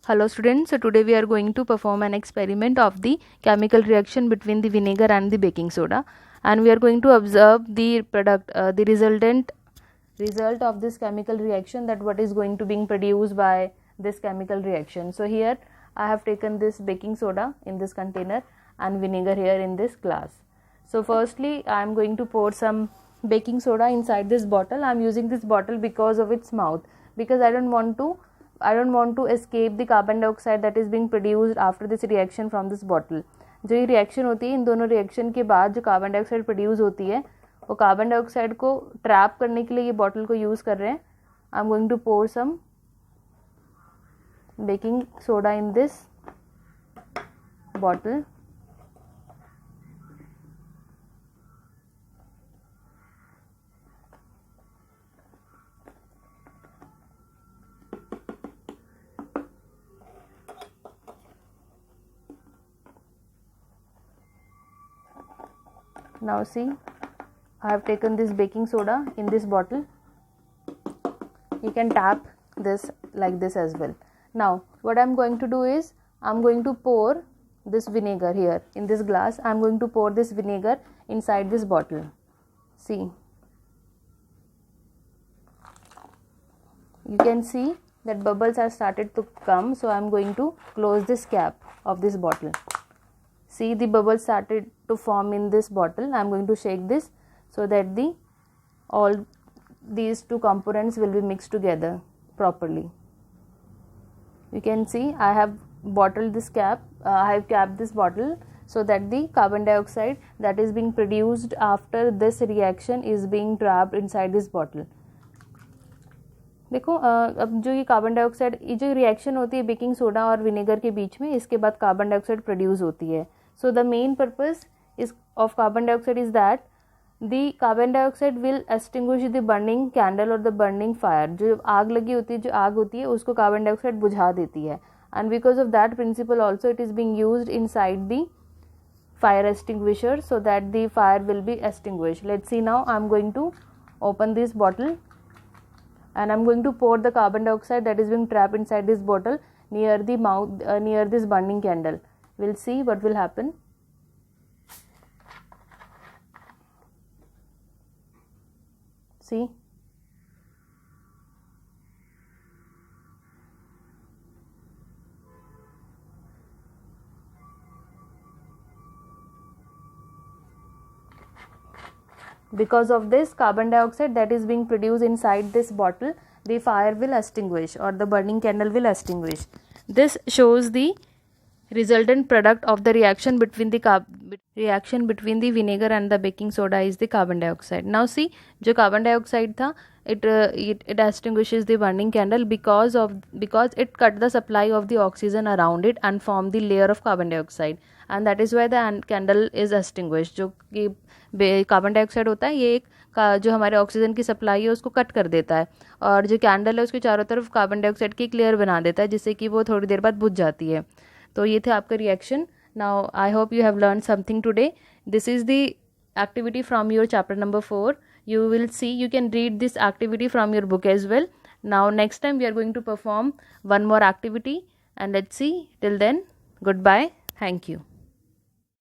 Hello students, so today we are going to perform an experiment of the chemical reaction between the vinegar and the baking soda, and we are going to observe the the result of this chemical reaction, that what is going to being produced by this chemical reaction. So here I have taken this baking soda in this container and vinegar here in this glass. So firstly I am going to pour some baking soda inside this bottle. I am using this bottle because of its mouth, because I don't want to escape the carbon dioxide that is being produced after this reaction from this bottle. जो ये reaction होती है, इन दोनों reaction के बाद जो carbon dioxide produce होती है, वो कार्बन डाइऑक्साइड को ट्रैप करने के लिए ये बॉटल को यूज़ कर रहे हैं. I am going to pour some baking soda in this bottle. Now see, I have taken this baking soda in this bottle. You can tap this like this as well. Now what I am going to do is, I am going to pour this vinegar here in this glass. I am going to pour this vinegar inside this bottle. See, you can see that bubbles have started to come, so I am going to close this cap of this bottle. See, the bubbles started to form in this bottle. I am going to shake this so that all these two components will be mixed together properly. You can see I have bottled this cap. I have capped this bottle so that the carbon dioxide that is being produced after this reaction is being trapped inside this bottle. देखो, अब जो ये carbon dioxide, ये जो reaction होती है baking soda और vinegar के बीच में, इसके बाद कार्बन डाइऑक्साइड प्रोड्यूस होती है. So the main purpose is of carbon dioxide is that the carbon dioxide will extinguish the burning candle or the burning fire. जो आग लगी होती है, जो आग होती है, उसको कार्बन डाइऑक्साइड बुझा देती है. And because of that principle also it is being used inside the fire extinguisher so that the fire will be extinguished. Let's see now. I am going to open this bottle and I am going to pour the carbon dioxide that is being trapped inside this bottle near the mouth, near this burning candle. We'll see what will happen. See, because of this carbon dioxide that is being produced inside this bottle, the fire will extinguish or the burning candle will extinguish. This shows the resultant product of the reaction between the vinegar and the baking soda is the carbon dioxide. Now see, जो carbon dioxide था, it extinguishes the burning candle because it cut the supply of the oxygen around it and formed the layer of carbon dioxide, and that is why the candle is extinguished. जो कि carbon dioxide होता है, ये जो हमारे oxygen की supply है उसको कट कर देता है, और जो कैंडल है उसके चारों तरफ कार्बन डाइऑक्साइड की एक लेयर बना देता है, जिससे कि वो थोड़ी देर बाद बुझ जाती है. तो ये थे आपका reaction. Now I hope you have learn something today. This is the activity from your chapter number 4. You will see, you can read this activity from your book as well. Now next time we are going to perform one more activity, and let's see. Till then, goodbye. Thank you.